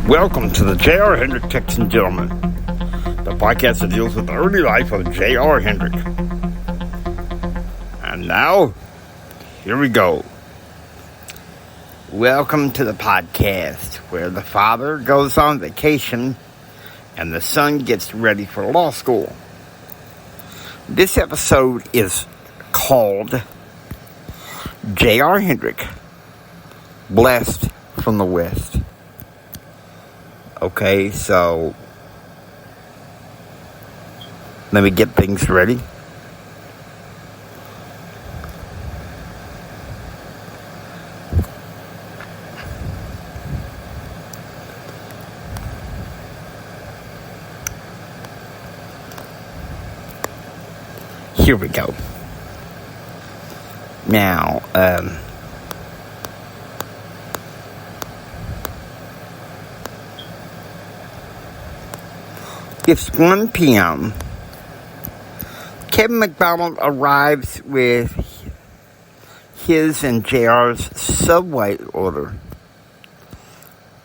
Welcome to the J.R. Hendrick Texan Gentleman, the podcast that deals with the early life of J.R. Hendrick. And now, here we go. Welcome to the podcast where the father goes on vacation and the son gets ready for law school. This episode is called J.R. Hendrick, Blessed from the West. Okay, so let me get things ready. Here we go. Now, it's 1 p.m. Kevin McDonald arrives with his and JR's subway order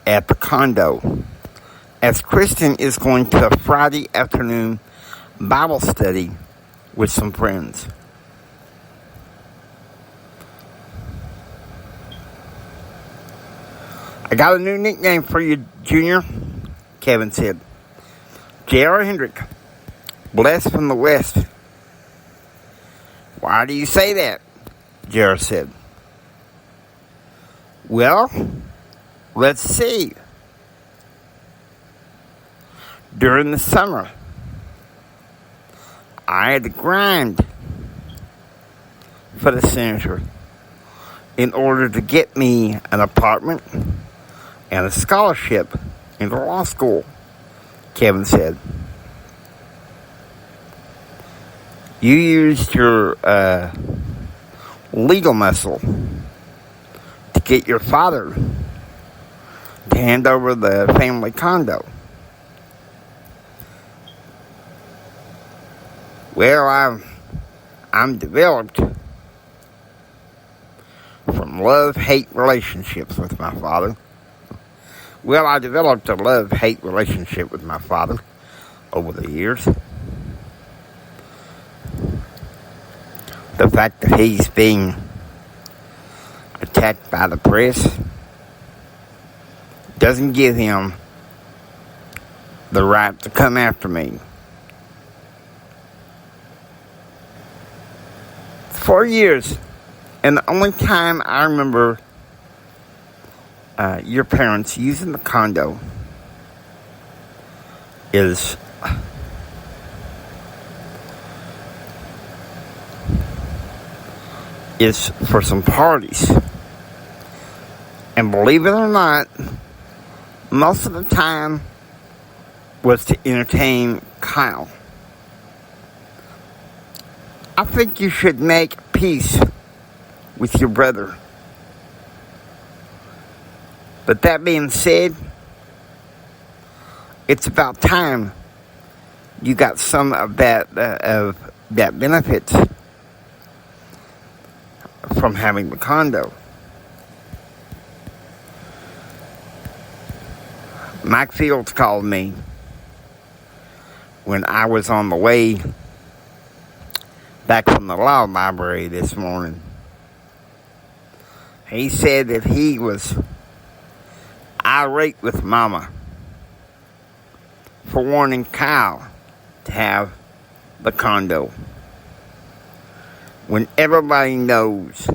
at the condo, as Kristen is going to a Friday afternoon Bible study with some friends. I got a new nickname for you, Junior, Kevin said. J.R. Hendrick, Blessed from the West. Why do you say that? J.R. said. Well, let's see. During the summer, I had to grind for the senator in order to get me an apartment and a scholarship into law school, Kevin said. You used your legal muscle to get your father to hand over the family condo. Well, I'm developed from love-hate relationships with my father. Well, I developed a love-hate relationship with my father over the years. The fact that he's being attacked by the press doesn't give him the right to come after me. For years, and the only time I remember your parents using the condo is for some parties. And believe it or not, most of the time was to entertain Kyle. I think you should make peace with your brother. But that being said, it's about time you got some of that benefits from having the condo. Mike Fields called me when I was on the way back from the law library this morning. He said that he was irate with Mama for wanting Kyle to have the condo, when everybody knows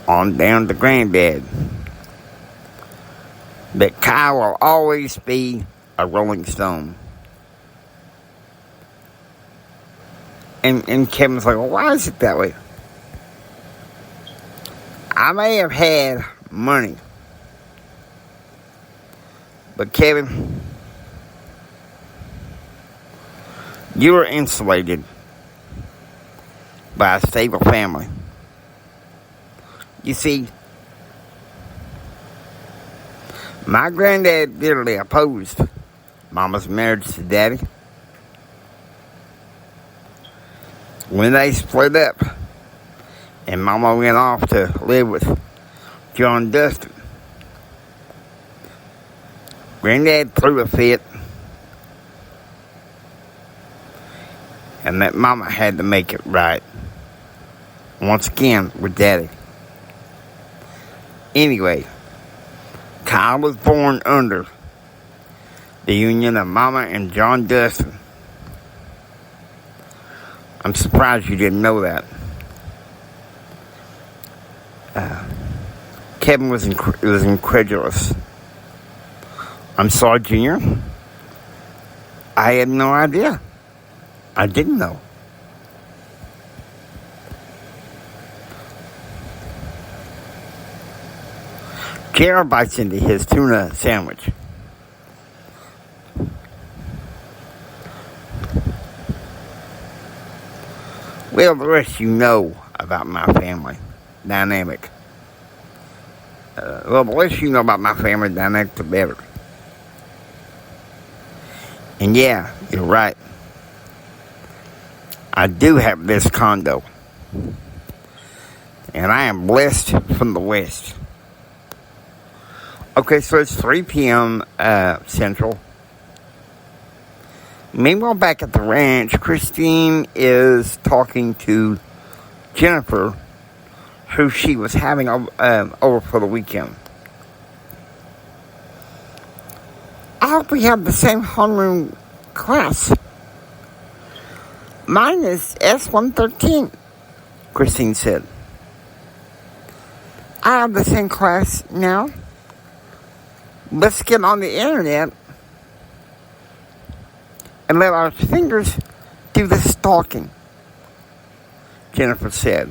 on down to Granddad that Kyle will always be a Rolling Stone. And Kevin's like, well, why is it that way? I may have had money, but Kevin, you were insulated by a stable family. You see, my granddad bitterly opposed Mama's marriage to Daddy. When they split up and Mama went off to live with John Dustin. Granddad threw a fit, and that mama had to make it right. Once again, with Daddy. Anyway, Kyle was born under the union of Mama and John Dustin. I'm surprised you didn't know that. Kevin was incredulous. I'm sorry, Junior. I had no idea. I didn't know. Jared bites into his tuna sandwich. Well, the rest you know about my family dynamic. The less you know about my family dynamic, the better. And yeah, you're right. I do have this condo. And I am blessed from the West. Okay, so it's 3 p.m. Central. Meanwhile, back at the ranch, Christine is talking to Jennifer, who she was having over for the weekend. I hope we have the same homeroom class. Mine is S113, Christine said. I have the same class now. Let's get on the internet and let our fingers do the stalking, Jennifer said,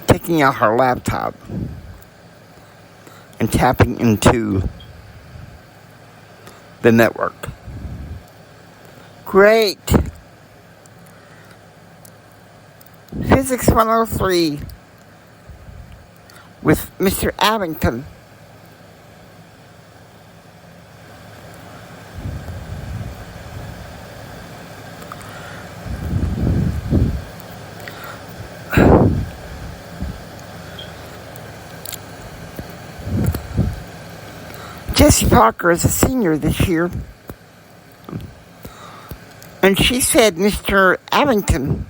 taking out her laptop and tapping into the network. Great. Physics 103 with Mr. Abington. Jessie Parker is a senior this year. And she said Mr. Abington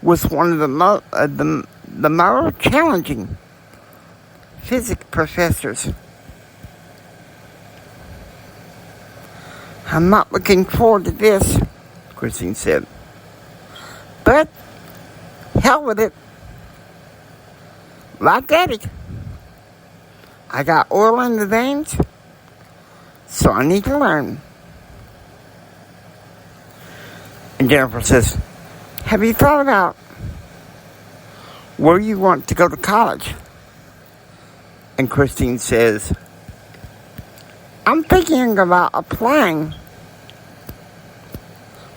was one of the more challenging physics professors. I'm not looking forward to this, Christine said. But, hell with it. Like Daddy. I got oil in the veins, so I need to learn. And Jennifer says, have you thought about where you want to go to college? And Christine says, I'm thinking about applying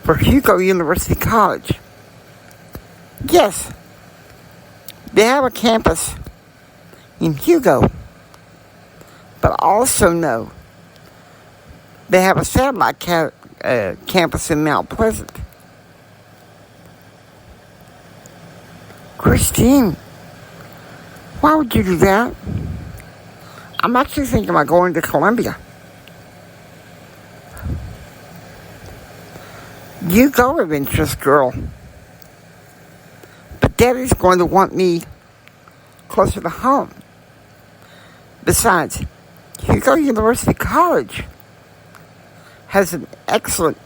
for Hugo University College. Yes, they have a campus in Hugo. But I also know they have a satellite campus in Mount Pleasant. Christine, why would you do that? I'm actually thinking about going to Columbia. You go, adventurous girl. But Daddy's going to want me closer to home. Besides, Hugo University College has an excellent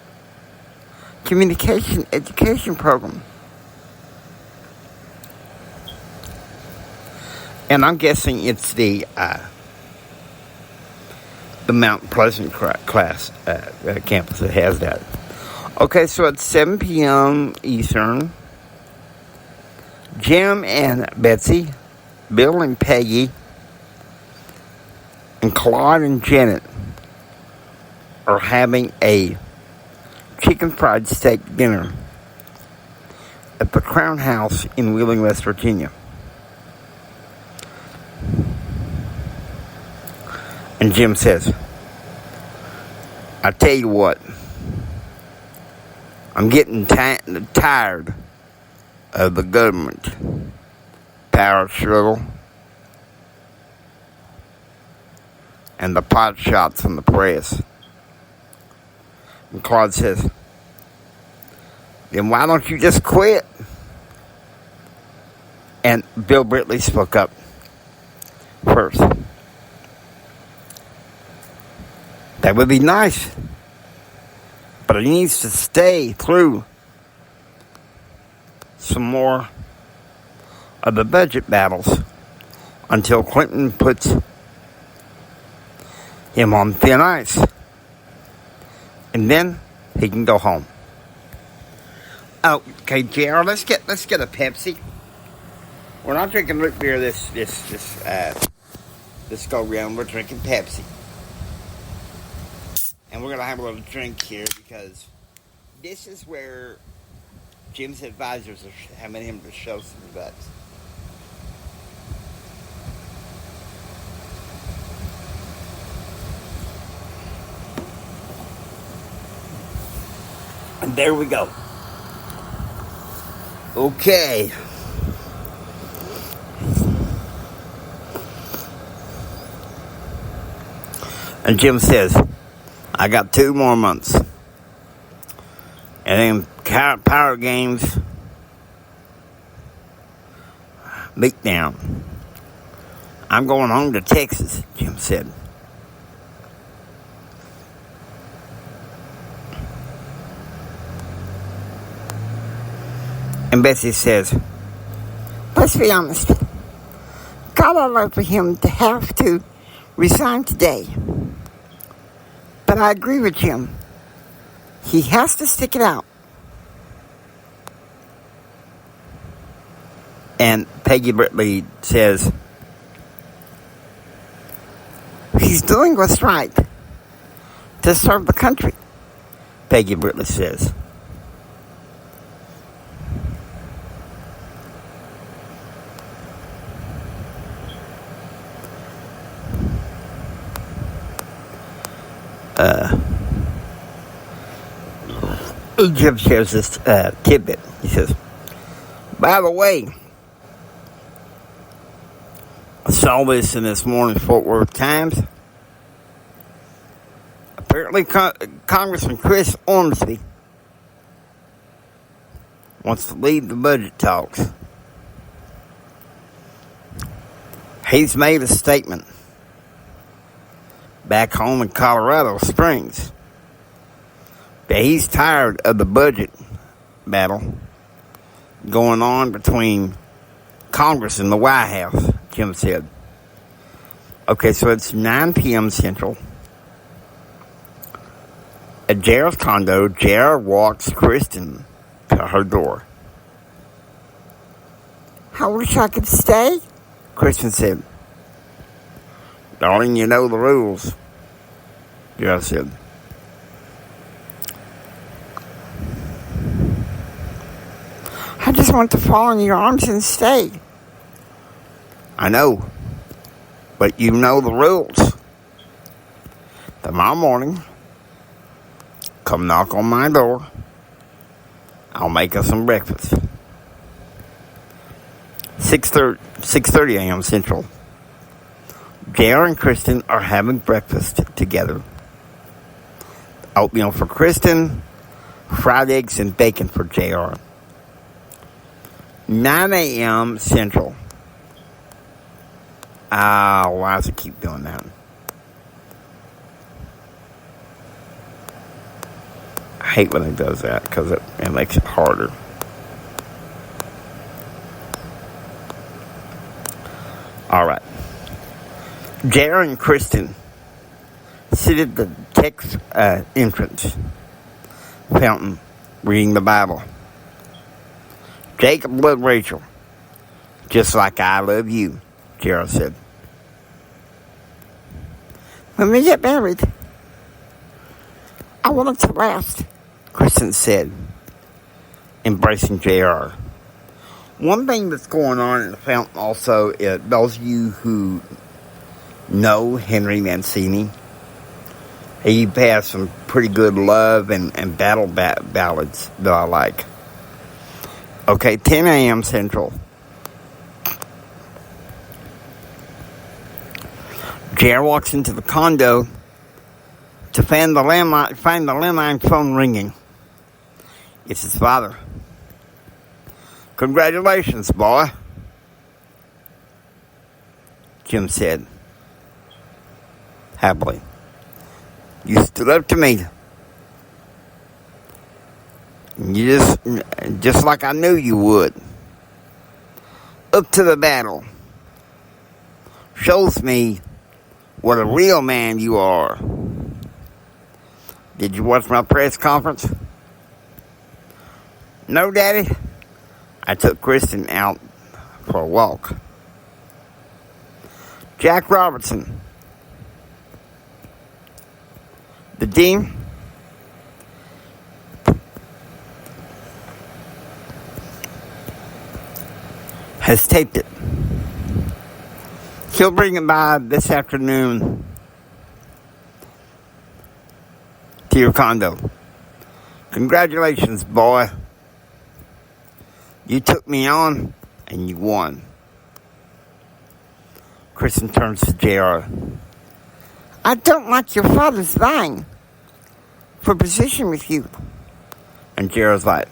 communication education program. And I'm guessing it's the Mount Pleasant campus that has that. Okay, so it's 7 p.m. Eastern. Jim and Betsy, Bill and Peggy, and Claude and Janet are having a chicken fried steak dinner at the Crown House in Wheeling, West Virginia. And Jim says, I tell you what, I'm getting tired of the government power struggle, and the pot shots in the press. And Claude says, then why don't you just quit? And Bill Brittley spoke up first. That would be nice, but he needs to stay through some more of the budget battles until Clinton puts him on thin ice, and then he can go home. Oh, okay, JR, let's get a Pepsi. We're not drinking root beer this go round. We're drinking Pepsi, and we're gonna have a little drink here because this is where Jim's advisors are having him to show some guts. And there we go. Okay. And Jim says, I got 2 more months. And then power games beat down. I'm going home to Texas, Jim said. And Betsy says, let's be honest. God, I'd love for him to have to resign today. But I agree with Jim. He has to stick it out. And Peggy Brittley says, he's doing what's right to serve the country, Peggy Brittley says. Jim shares this tidbit. He says, by the way, I saw this in this morning's Fort Worth Times. Apparently, Congressman Chris Ormsby wants to lead the budget talks. He's made a statement back home in Colorado Springs that he's tired of the budget battle going on between Congress and the White House, Jim said. Okay, so it's 9 p.m. Central. At Jared's condo, Jared walks Kristen to her door. I wish I could stay, Kristen said. Darling, you know the rules, Jared said. I just want to fall in your arms and stay. I know, but you know the rules. Tomorrow morning, come knock on my door. I'll make us some breakfast. 6:30 a.m. Central. JR and Kristen are having breakfast together. Oatmeal for Kristen, fried eggs and bacon for JR. 9 a.m. Central. Why does it keep doing that? I hate when it does that because it makes it harder. All right. JR and Kristen sit at the text entrance fountain reading the Bible. Jacob loved Rachel, just like I love you, JR said. When we get married, I want it to last, Kristen said, embracing JR. One thing that's going on in the fountain also is those of you who know Henry Mancini, he has some pretty good love and battle ballads that I like. Okay, 10 a.m. Central. JR walks into the condo to find the landline phone ringing. It's his father. "Congratulations, boy," Jim said happily. "You stood up to me. You just like I knew you would. Up to the battle. Shows me what a real man you are. Did you watch my press conference?" "No, Daddy. I took Kristen out for a walk." Jack Robertson, the dean, has taped it. He'll bring it by this afternoon to your condo. "Congratulations, boy. You took me on and you won." Kristen turns to JR. "I don't like your father's vying for position with you." And JR's like,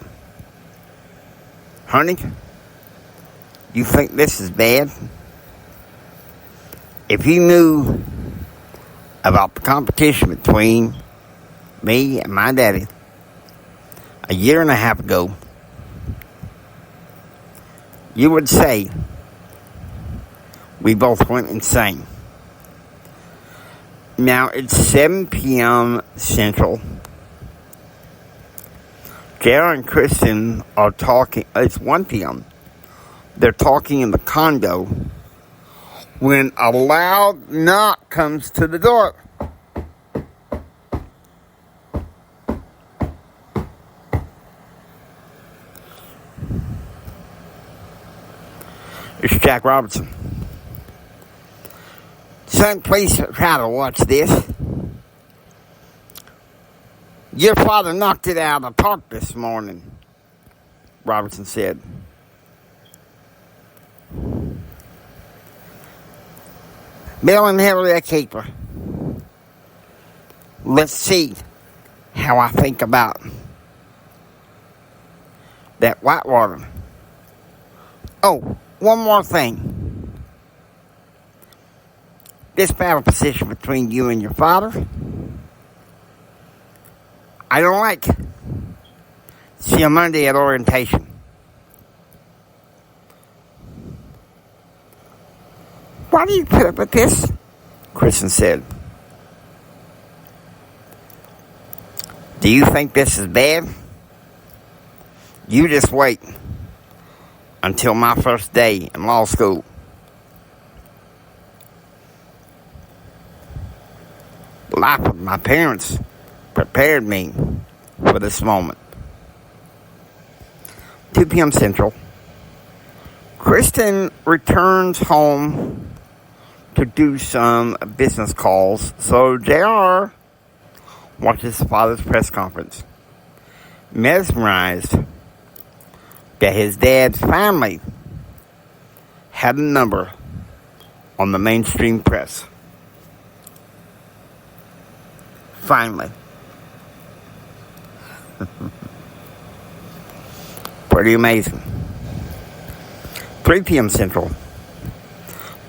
"Honey, you think this is bad? If you knew about the competition between me and my daddy a year and a half ago, you would say we both went insane." Now it's 7 p.m. Central. JR and Kristen are talking. It's 1 p.m. They're talking in the condo when a loud knock comes to the door. It's Jack Robertson. "Son, please try to watch this. Your father knocked it out of the park this morning," Robertson said. "Bill and Hillary a keeper. Let's see how I think about that Whitewater. Oh, one more thing. This battle position between you and your father, I don't like. See you Monday at orientation." "Why do you put up with this?" Kristen said. "Do you think this is bad? You just wait until my first day in law school. Life with my parents prepared me for this moment." 2 p.m. Central. Kristen returns home to do some business calls, so JR watches his father's press conference, mesmerized that his dad finally had a number on the mainstream press. Finally. Pretty amazing. 3 p.m. Central.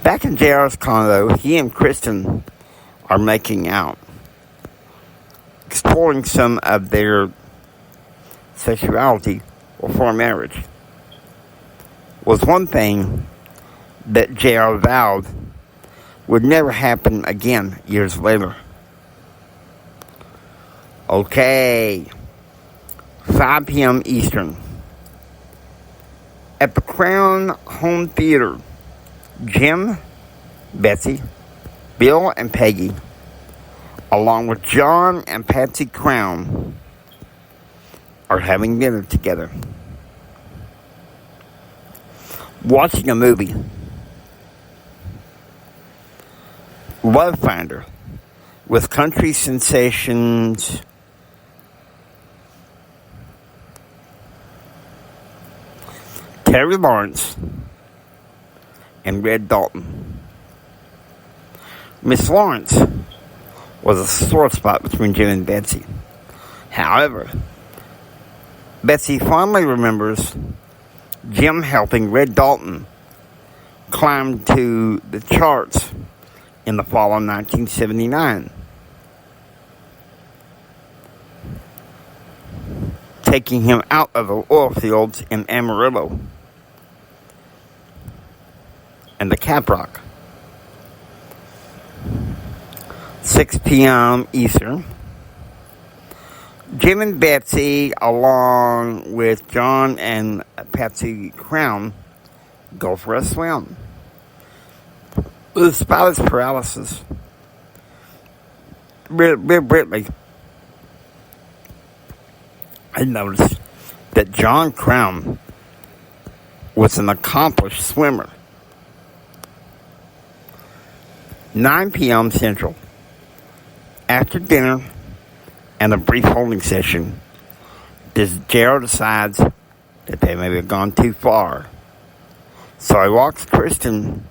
Back in JR's condo, he and Kristen are making out, exploring some of their sexuality before marriage. Was one thing that JR vowed would never happen again years later. Okay, 5 p.m. Eastern. At the Crown Home Theater, Jim, Betsy, Bill, and Peggy, along with John and Patsy Crown, are having dinner together, watching a movie, Love Finder, with country sensations Terry Lawrence and Red Dalton. Miss Lawrence was a sore spot between Jim and Betsy. However, Betsy fondly remembers Jim helping Red Dalton climb to the charts in the fall of 1979, taking him out of the oil fields in Amarillo and the Caprock. 6 p.m. Eastern. Jim and Betsy, along with John and Patsy Crown, go for a swim. Despite his paralysis, Britley had noticed that John Crown was an accomplished swimmer. 9 p.m. Central. After dinner and a brief holding session, Gerald decides that they may have gone too far. So he walks Kristen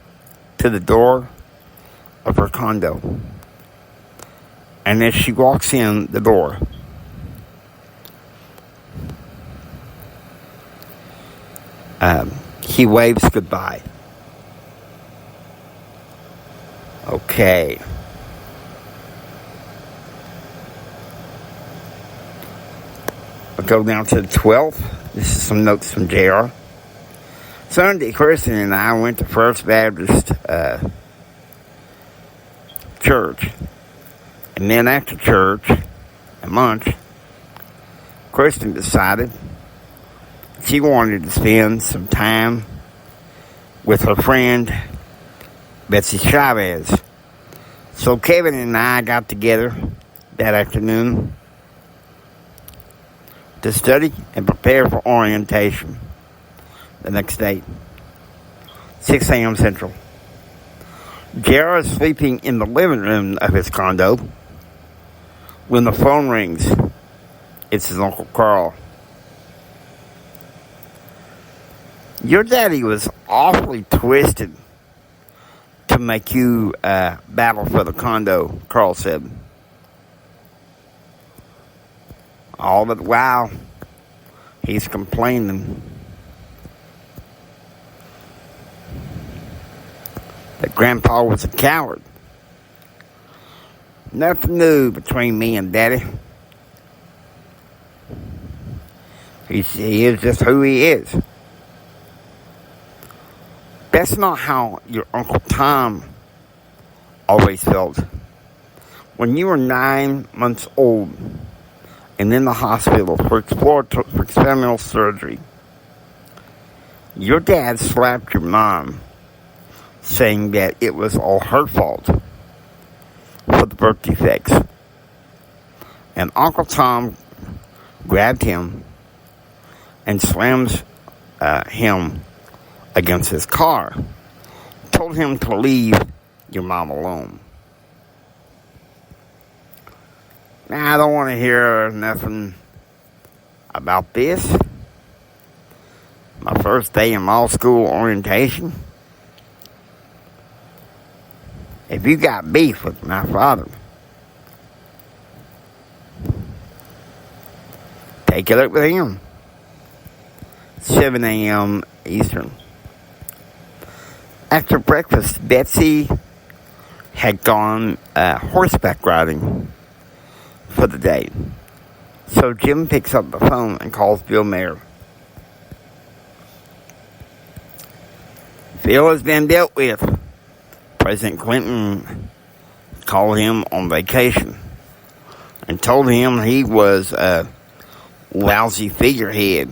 to the door of her condo. And as she walks in the door, he waves goodbye. Okay. I'll go down to the 12th. This is some notes from JR. Sunday, Kristen and I went to First Baptist Church. And then after church, at lunch, Kristen decided she wanted to spend some time with her friend, Betsy Chavez. So Kevin and I got together that afternoon to study and prepare for orientation the next day. 6 a.m. Central. Jared is sleeping in the living room of his condo when the phone rings. It's his Uncle Carl. Your daddy was awfully twisted to make you battle for the condo, Carl said. All the while, he's complaining that Grandpa was a coward. Nothing new between me and Daddy. He is just who he is. That's not how your Uncle Tom always felt. When you were 9 months old and in the hospital for experimental surgery, your dad slapped your mom, saying that it was all her fault for the birth defects. And Uncle Tom grabbed him and slams him against his car, told him to leave your mom alone. Now, I don't want to hear nothing about this. My first day in mall school orientation. If you got beef with my father, take it up with him. 7 a.m. Eastern. After breakfast, Betsy had gone horseback riding for the day. So Jim picks up the phone and calls Bill Mayer. Phil has been dealt with. President Clinton called him on vacation and told him he was a lousy figurehead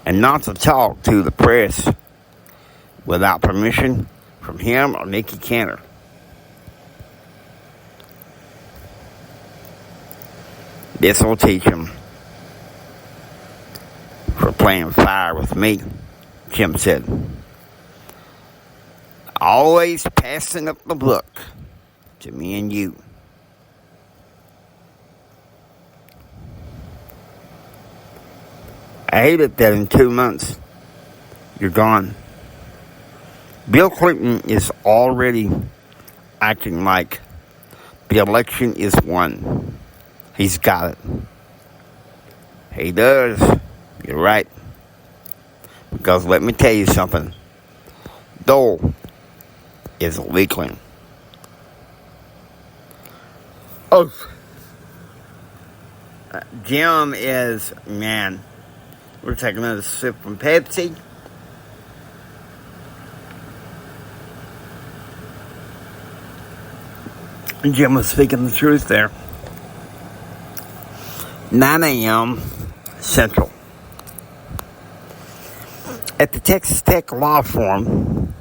and not to talk to the press without permission from him or Nikki Cantor. This will teach him for playing fire with me, Jim said. Always passing up the book to me and you. I hate it that in 2 months you're gone. Bill Clinton is already acting like the election is won. He's got it. He does. You're right. Because let me tell you something. Dole is leaking. Oh. Jim is, man. We're taking another sip from Pepsi. Jim was speaking the truth there. 9 a.m. Central. At the Texas Tech Law Forum,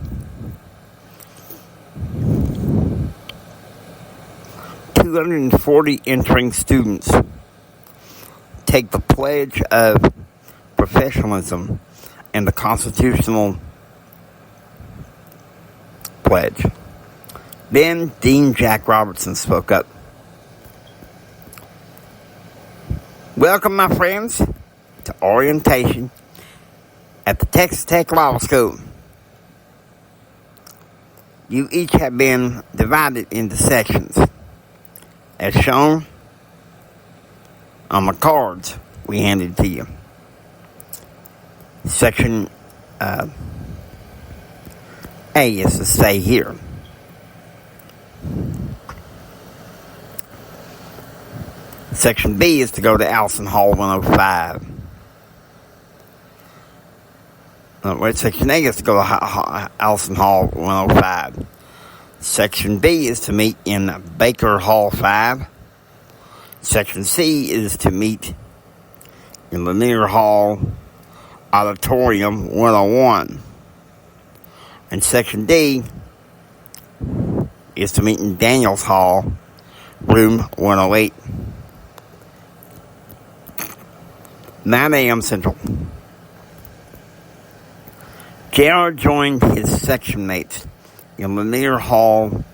(240) entering students take the pledge of professionalism and the constitutional pledge. Then Dean Jack Robertson spoke up. Welcome, my friends, to orientation at the Texas Tech Law School. You each have been divided into sections, as shown on the cards we handed to you. Section A is to stay here. Section B is to go to Allison Hall 105. Section A is to go to Allison Hall 105. Section B is to meet in Baker Hall 5. Section C is to meet in Lanier Hall Auditorium 101. And Section D is to meet in Daniels Hall, room 108. 9 a.m. Central. JR joined his section mates in Lanier Hall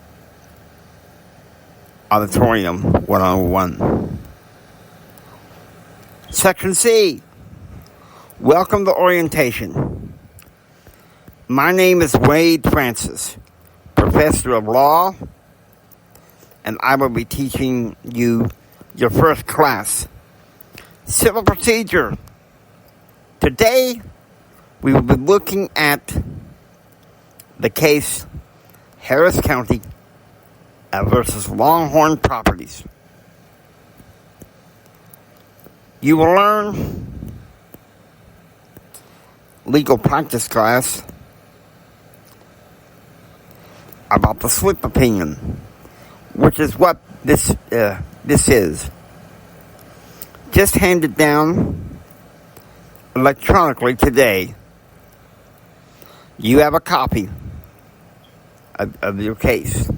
Auditorium 101. Section C. Welcome to orientation. My name is Wade Francis, professor of law, and I will be teaching you your first class, civil procedure. Today, we will be looking at the case Harris County versus Longhorn Properties. You will learn legal practice class about the slip opinion, which is what this is. Just handed down electronically today. You have a copy of your case.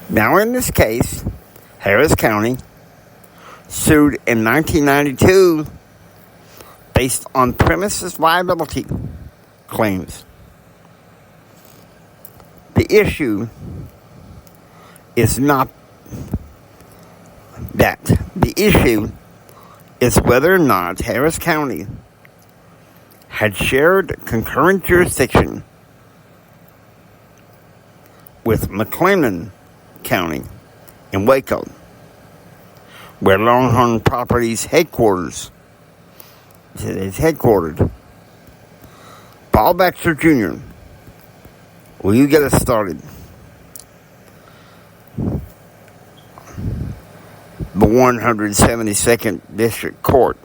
Now, in this case, Harris County sued in 1992 based on premises liability claims. The issue is not that. The issue is whether or not Harris County had shared concurrent jurisdiction with McLennan County in Waco, where Longhorn Properties headquarters is headquartered. Paul Baxter Jr., will you get us started? The 172nd District Court,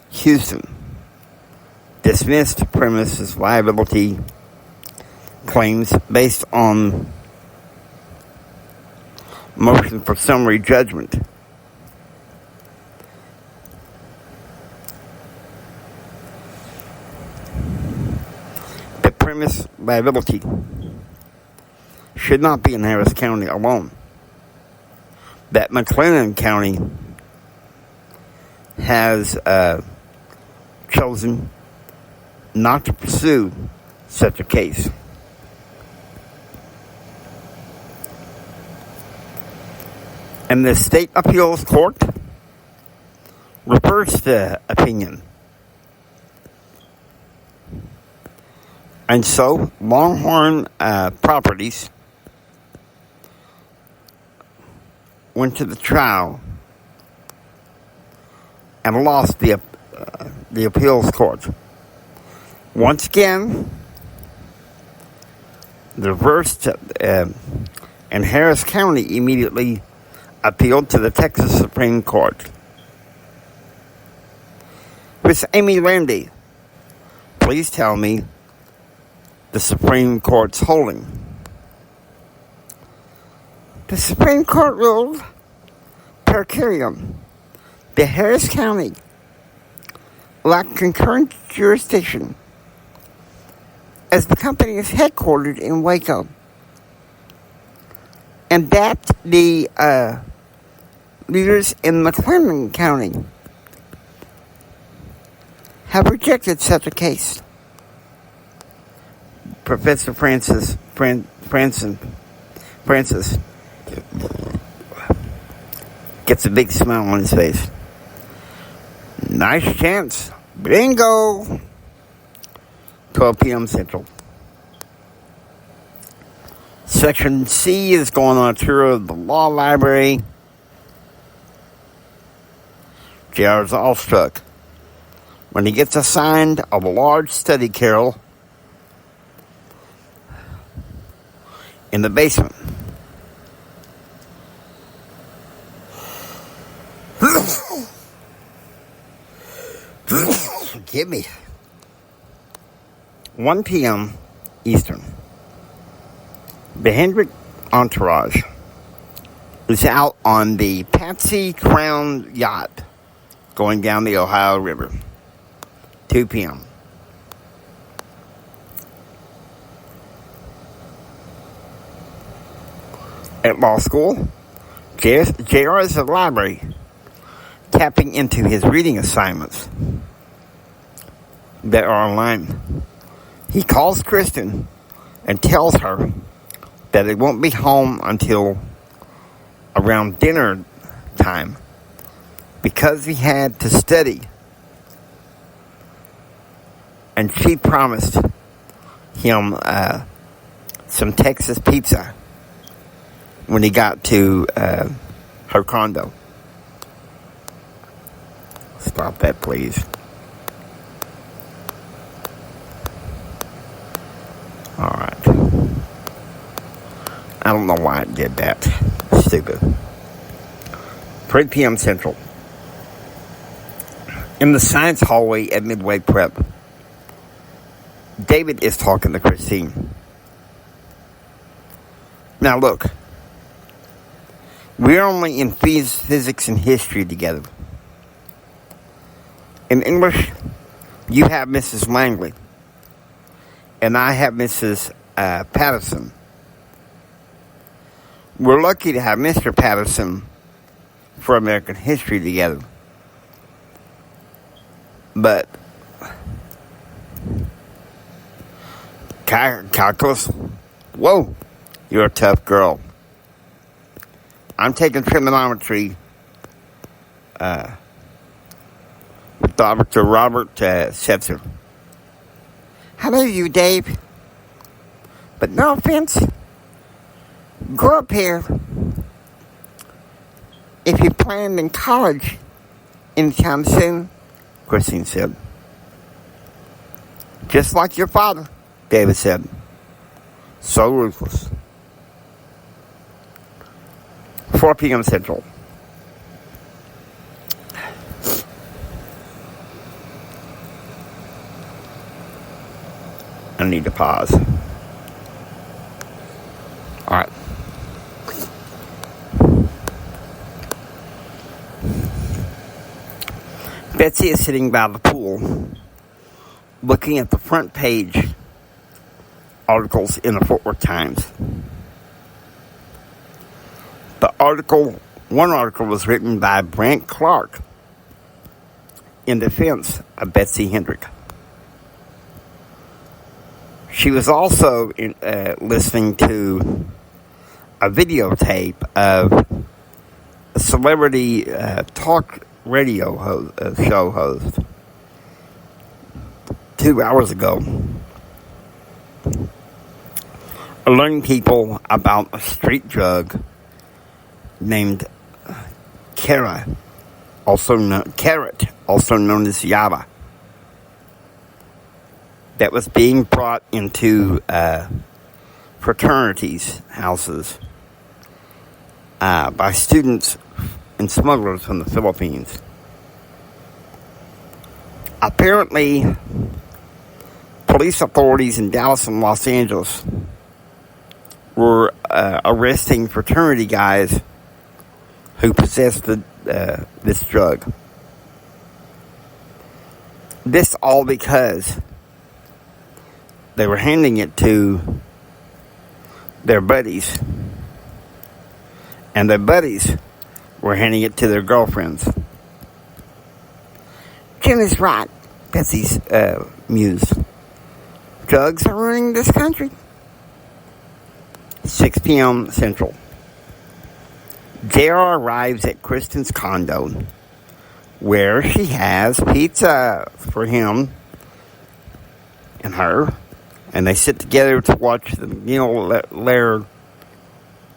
Houston, dismissed premises liability claims based on motion for summary judgment. The premise liability should not be in Harris County alone. That McLennan County has chosen not to pursue such a case. And the State Appeals Court reversed the opinion And so, Longhorn Properties went to the trial and lost the appeals court. Once again, the reversed, and Harris County immediately appealed to the Texas Supreme Court. Miss Amy Landy, please tell me the Supreme Court's holding. The Supreme Court ruled per curiam that Harris County lacked concurrent jurisdiction as the company is headquartered in Waco, and that the leaders in McLennan County have rejected such a case. Professor Francis gets a big smile on his face. Nice chance. Bingo! 12 p.m. Central. Section C is going on a tour of the law library. JR is awestruck when he gets assigned a large study carrel in the basement. Forgive me. 1 p.m. Eastern. The Hendrick entourage is out on the Patsy Crown yacht going down the Ohio River. 2 p.m. At law school, JR is at the library, tapping into his reading assignments that are online. He calls Kristen and tells her that he won't be home until around dinner time because he had to study. And she promised him some Texas pizza when he got to her condo. Stop that, please. All right. I don't know why it did that. Stupid. 3 p.m. Central. In the science hallway at Midway Prep, David is talking to Christine. Now look, we're only in physics and history together. In English, you have Mrs. Langley, and I have Mrs. Patterson. We're lucky to have Mr. Patterson for American history together. But calculus, whoa, you're a tough girl. I'm taking trigonometry with Dr. Robert Setzer. Hello, you, Dave. But no offense, grow up here. If you planned in college anytime soon, Christine said. Just like your father, David said. So ruthless. 4 p.m. Central. I need to pause. All right. Betsy is sitting by the pool, looking at the front page articles in the Fort Worth Times. One article was written by Brant Clark in defense of Betsy Hendrick. She was also listening to a videotape of a celebrity talk radio show host 2 hours ago alerting people about a street drug named carrot, also known as yaba, that was being brought into fraternities' houses by students and smugglers from the Philippines. Apparently, police authorities in Dallas and Los Angeles were arresting fraternity guys who possessed this drug. This all because they were handing it to their buddies, and their buddies were handing it to their girlfriends. Jim is right, Betsy's mused. Drugs are ruining this country. 6 p.m. Central. JR arrives at Kristen's condo, where she has pizza for him and her, and they sit together to watch the Neil Laird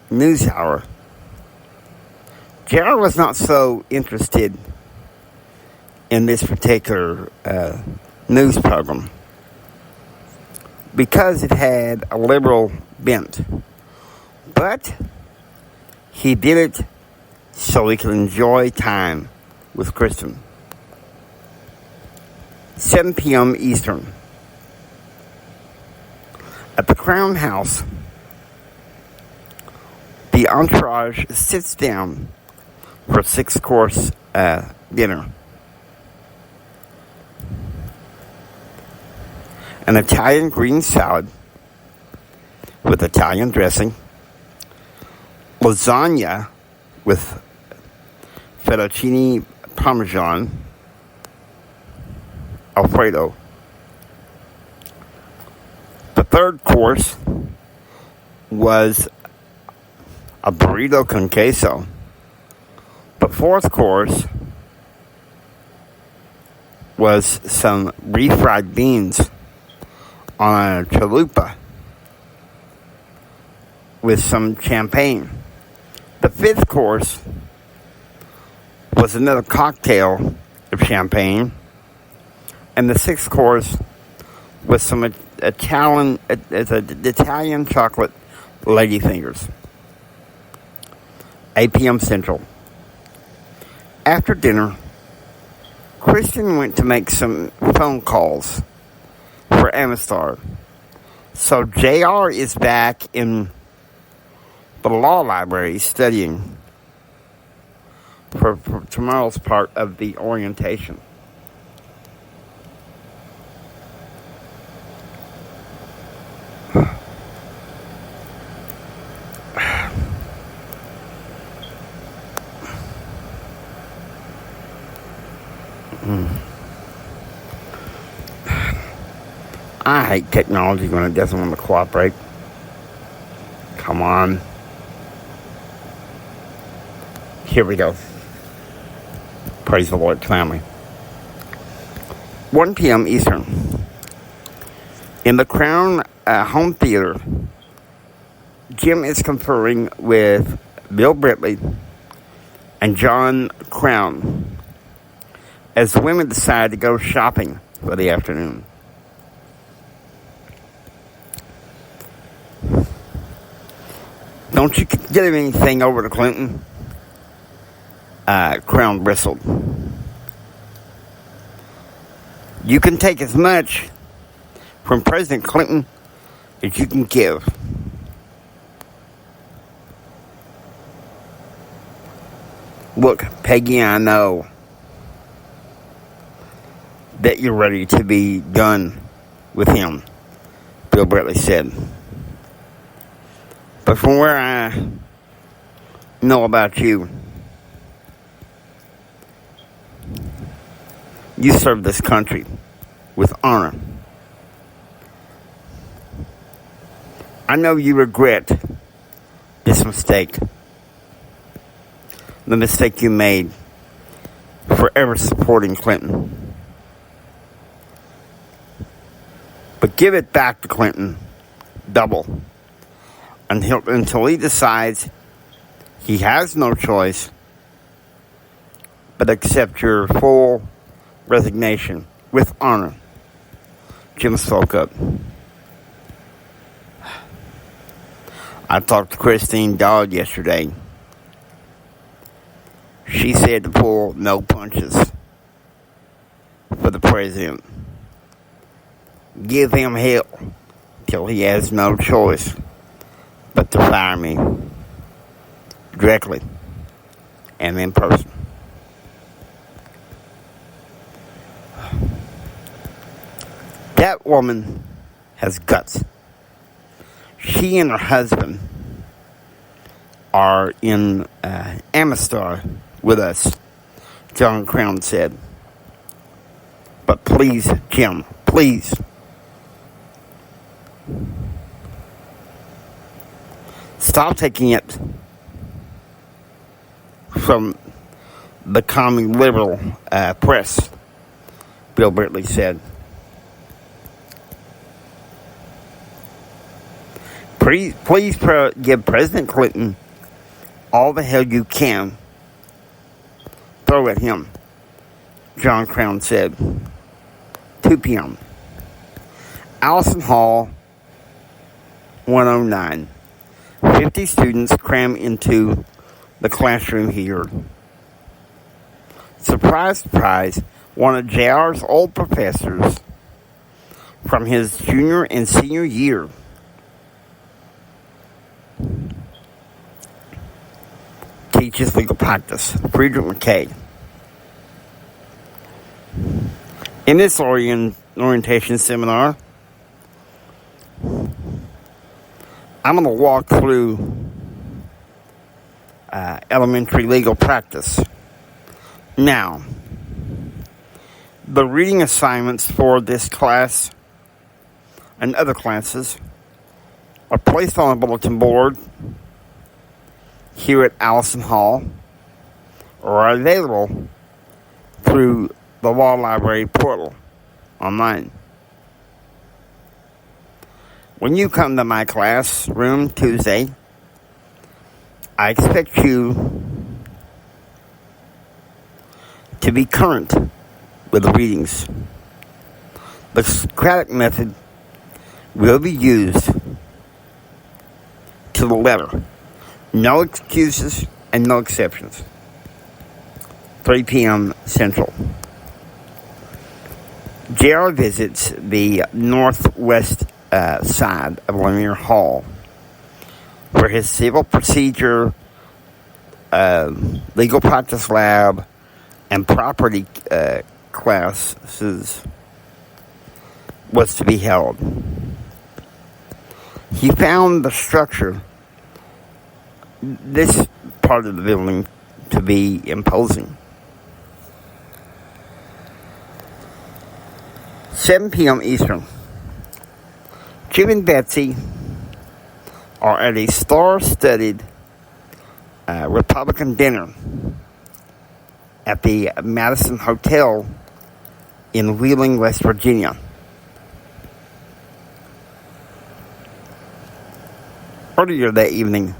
news hour. JR was not so interested in this particular news program because it had a liberal bent. But he did it so he could enjoy time with Kristen. 7 p.m. Eastern. At the Crown House, the entourage sits down for a 6-course dinner. An Italian green salad with Italian dressing, lasagna with fettuccine parmesan, Alfredo. The third course was a burrito con queso. The fourth course was some refried beans on a chalupa with some champagne. The fifth course was another cocktail of champagne, and the sixth course was some Italian chocolate ladyfingers. 8 p.m. Central. After dinner, Kristen went to make some phone calls for Amistar. So JR is back in the law library studying for tomorrow's part of the orientation. I hate technology when it doesn't want to cooperate. Come on. Here we go. Praise the Lord, family. 1 p.m. Eastern. In the Crown Home Theater, Jim is conferring with Bill Britley and John Crown as the women decide to go shopping for the afternoon. Don't you give anything over to Clinton? Crown bristled. You can take as much from President Clinton as you can give. Look, Peggy, I know that you're ready to be done with him, Bill Britley said. But from where I know about you, you serve this country with honor. I know you regret this mistake. The mistake you made forever supporting Clinton. But give it back to Clinton double. until he decides he has no choice but accept your full resignation with honor. Jim spoke up. I talked to Christine Dodd yesterday. She said to pull no punches for the president. Give him hell till he has no choice but to fire me directly and in person. That woman has guts. She and her husband are in Amistar with us, John Crown said. But please, Jim, please. Stop taking it from the common liberal press, Bill Brittley said. Please give President Clinton all the hell you can throw at him, John Crown said. 2 p.m. Allison Hall, 109. 50 students cram into the classroom here. Surprise, surprise, one of JR's old professors from his junior and senior year teaches legal practice, Friedrich McKay. In this orientation seminar, I'm going to walk through elementary legal practice. Now, the reading assignments for this class and other classes are placed on a bulletin board here at Allison Hall or are available through the Law Library portal online. When you come to my classroom Tuesday, I expect you to be current with the readings. The Socratic method will be used to the letter. No excuses and no exceptions. 3 p.m. Central. JR visits the northwest side of Lanier Hall, where his civil procedure, legal practice lab, and property classes was to be held. He found the structure, this part of the building, to be imposing. 7 p.m. Eastern. Jim and Betsy are at a star-studded Republican dinner at the Madison Hotel in Wheeling, West Virginia. Earlier that evening,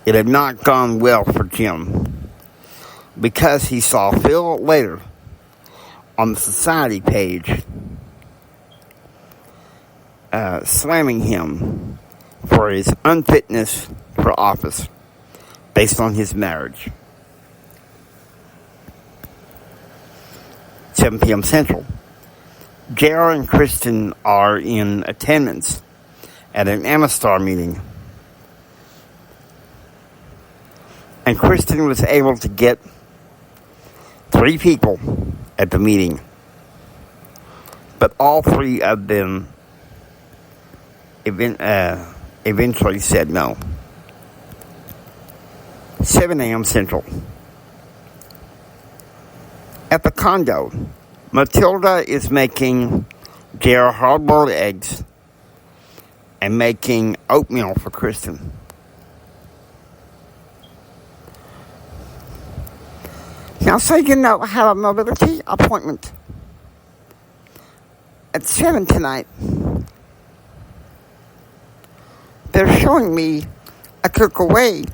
it had not gone well for Jim because he saw Phil later on the society page slamming him for his unfitness for office based on his marriage. 7 p.m. Central. JR and Kristen are in attendance at an Amistar meeting. And Kristen was able to get 3 people at the meeting. But all 3 of them eventually said no. 7 a.m. Central. At the condo, Matilda is making JR hard-boiled eggs and making oatmeal for Kristen. Now, so you know, I have a mobility appointment at 7 tonight. There's showing me a quicker way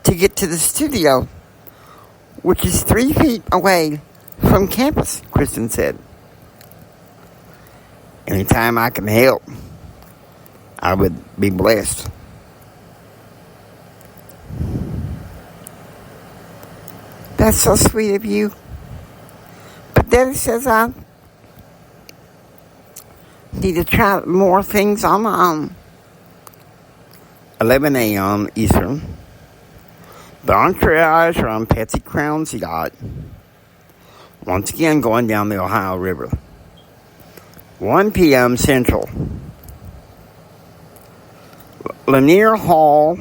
to get to the studio, which is 3 feet away from campus, Kristen said. Anytime I can help, I would be blessed. That's so sweet of you. But Daddy says I need to try more things on my own. 11 a.m. Eastern. The entourage are on Patsy Crown's yacht, once again going down the Ohio River. 1 p.m. Central. Lanier Hall,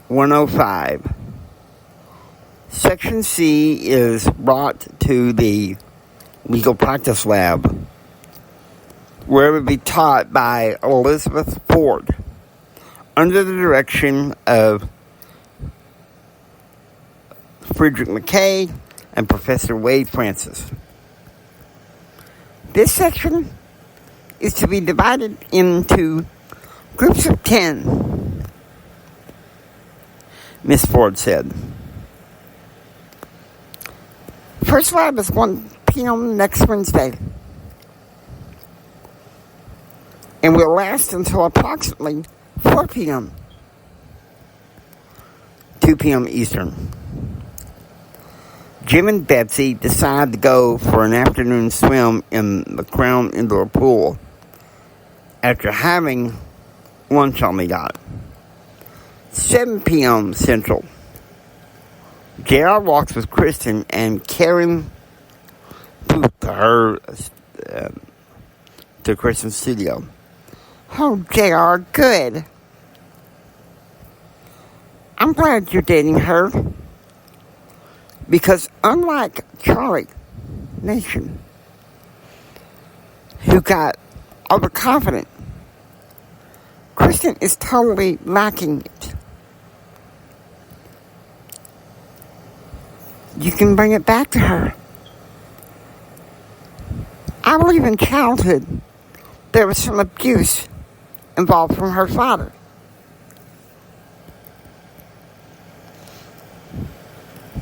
105. Section C is brought to the legal practice lab, where it would be taught by Elizabeth Ford, under the direction of Frederick McKay and Professor Wade Francis. This section is to be divided into groups of 10, Miss Ford said. First lab is 1 p.m. next Wednesday, and will last until approximately 4 p.m., 2 p.m. Eastern. Jim and Betsy decide to go for an afternoon swim in the Crown Indoor Pool after having lunch on the yacht. 7 p.m. Central. JR walks with Kristen and Karen Booth to Kristen's studio. Oh, JR, good. I'm glad you're dating her. Because unlike Charlie Nation, who got overconfident, Kristen is totally lacking it. You can bring it back to her. I believe in childhood there was some abuse involved from her father.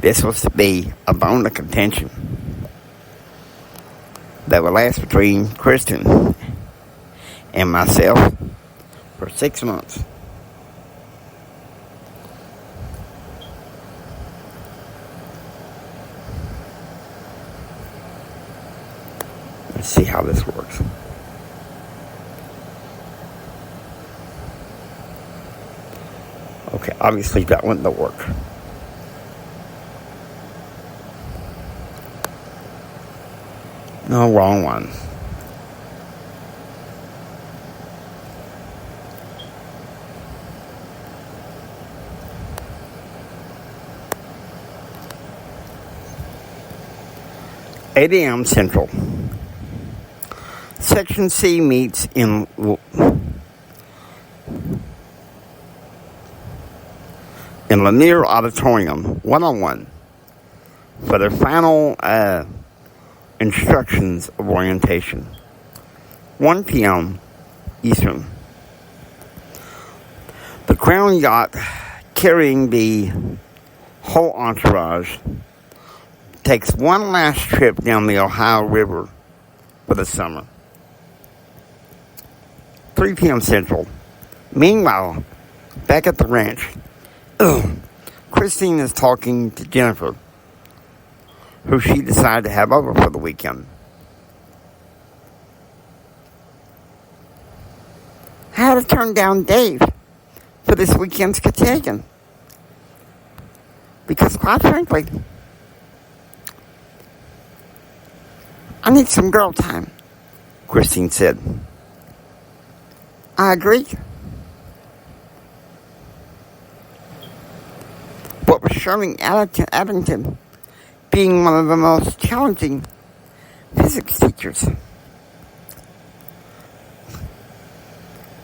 This was to be a bone of contention that would last between Kristen and myself for 6 months. Let's see how this works. Okay, obviously that wouldn't work. No, wrong one. "8 a.m. Central. Section C meets in Lanier Auditorium, 101, for their final instructions of orientation. 1 p.m. Eastern. The Crown yacht, carrying the whole entourage, takes one last trip down the Ohio River for the summer. 3 p.m. Central. Meanwhile, back at the ranch, Christine is talking to Jennifer, who she decided to have over for the weekend. How to turn down Dave for this weekend's cotillion. Because quite frankly, I need some girl time, Christine said. I agree. What was Shirley Addington being one of the most challenging physics teachers?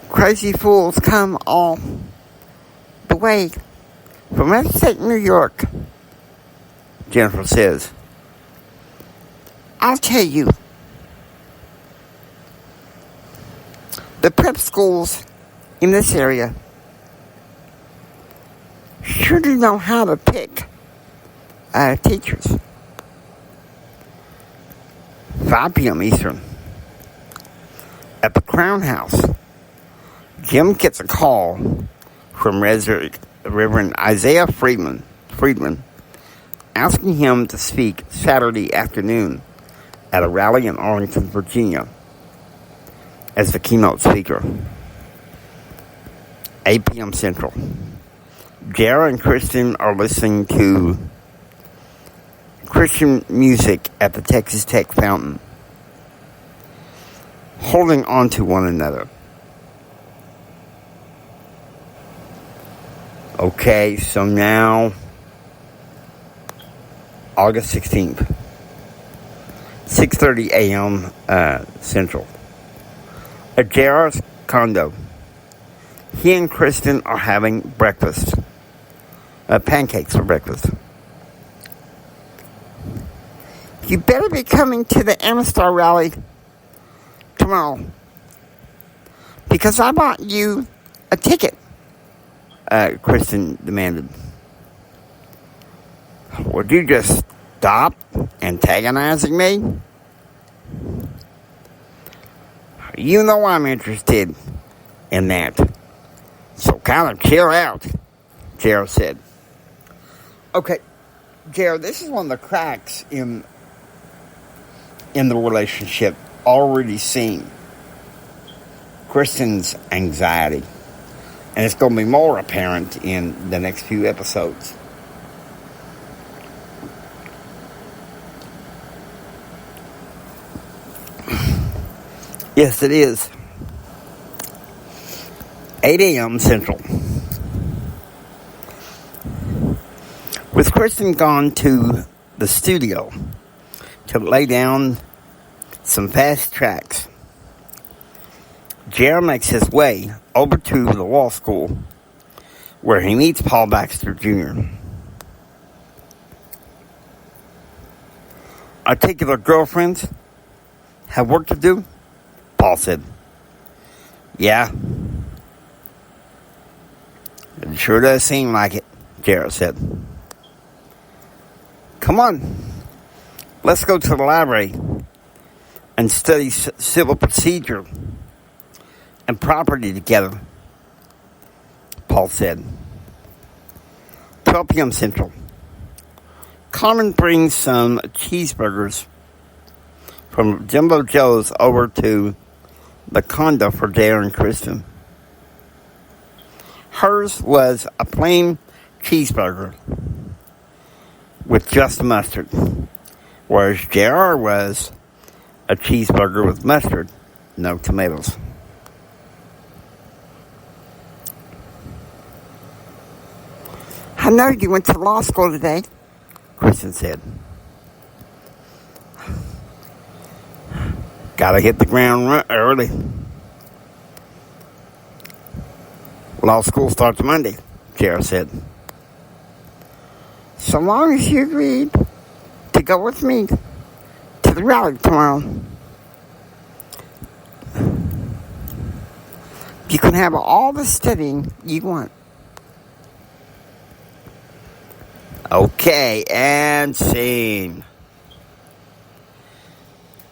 Crazy fools come all the way from upstate New York, Jennifer says. I'll tell you, the prep schools in this area sure do know how to pick teachers. 5 p.m. Eastern. At the Crown House, Jim gets a call from Reverend Isaiah Friedman asking him to speak Saturday afternoon at a rally in Arlington, Virginia, as the keynote speaker. 8 p.m. Central. Jara and Kristen are listening to Christian music at the Texas Tech Fountain, holding on to one another. Okay, so now, August 16th, 6:30 a.m. Central. At Jara's condo, he and Kristen are having breakfast. Pancakes for breakfast. You better be coming to the Amistar rally tomorrow, because I bought you a ticket, Kristen demanded. Would you just stop antagonizing me? You know I'm interested in that, so kind of chill out, Jara said. Okay, Jara, this is one of the cracks in the relationship already seen. Kristen's anxiety. And it's going to be more apparent in the next few episodes. Yes, it is. 8 a.m. Central. With Kristen gone to the studio to lay down some fast tracks, Jara makes his way over to the law school where he meets Paul Baxter Jr. Articular girlfriends have work to do? Paul said. Yeah. It sure does seem like it, Jara said. Come on, let's go to the library and study civil procedure and property together, Paul said. 12 p.m. Central. Carmen brings some cheeseburgers from Jumbo Joe's over to the condo for Jara and Kristen. Hers was a plain cheeseburger with just mustard, whereas Jara was a cheeseburger with mustard, no tomatoes. I know you went to law school today, Kristen said. Gotta hit the ground early. Law school starts Monday, Jara said. So long as you agreed to go with me to the rally tomorrow, you can have all the studying you want. Okay, and scene.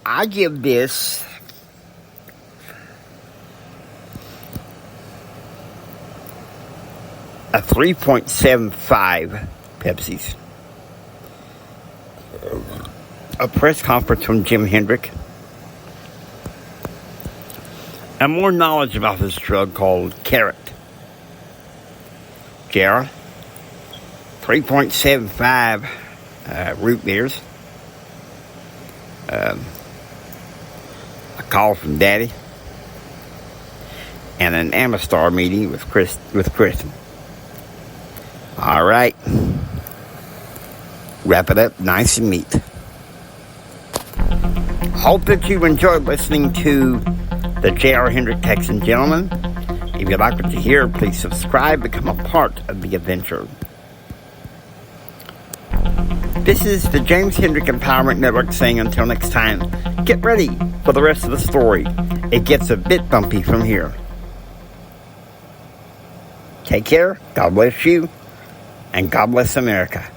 I give this a 3.75 Pepsis. A press conference from Jim Hendrick. And more knowledge about this drug called Carrot. Jara. 3.75 root beers. A call from Daddy. And an Amistar meeting with Kristen. All right. Wrap it up nice and neat. Hope that you enjoyed listening to the J.R. Hendrick Texan Gentleman. If you like what you hear, please subscribe, become a part of the adventure. This is the James Hendrick Empowerment Network saying until next time, get ready for the rest of the story. It gets a bit bumpy from here. Take care. God bless you. And God bless America.